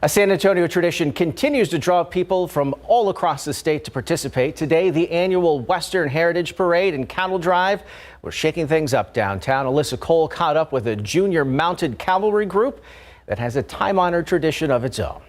A San Antonio tradition continues to draw people from all across the state to participate. Today, the annual Western Heritage Parade and Cattle Drive. We're shaking things up downtown. Alyssa Cole caught up with a junior mounted cavalry group that has a time-honored tradition of its own.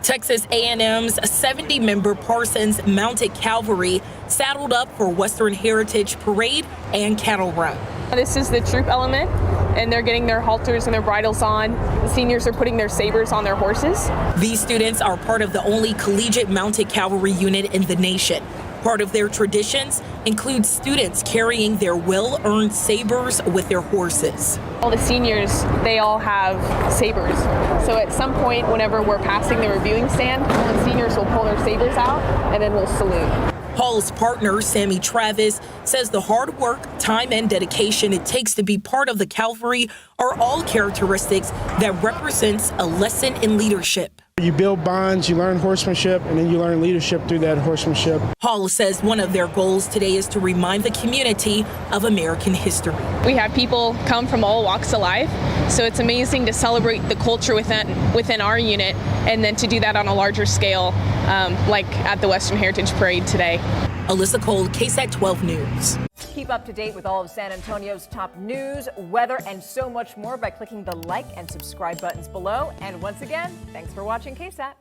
Texas A&M's 70-member Parsons Mounted Cavalry saddled up for Western Heritage Parade and Cattle Run. This is the troop element, and they're getting their halters and their bridles on. The seniors are putting their sabers on their horses. These students are part of the only collegiate mounted cavalry unit in the nation. Part of their traditions includes students carrying their well-earned sabers with their horses. All the seniors, they all have sabers. So at some point, whenever we're passing the reviewing stand, the seniors will pull their sabers out, and then we'll salute. Hall's partner, Sammy Travis, says the hard work, time, and dedication it takes to be part of the cavalry are all characteristics that represents a lesson in leadership. You build bonds, you learn horsemanship, and then you learn leadership through that horsemanship. Hall says one of their goals today is to remind the community of American history. We have people come from all walks of life, so it's amazing to celebrate the culture within our unit, and then to do that on a larger scale, like at the Western Heritage Parade today. Alyssa Cole, KSAT 12 News. Keep up to date with all of San Antonio's top news, weather, and so much more by clicking the like and subscribe buttons below. And once again, thanks for watching KSAT.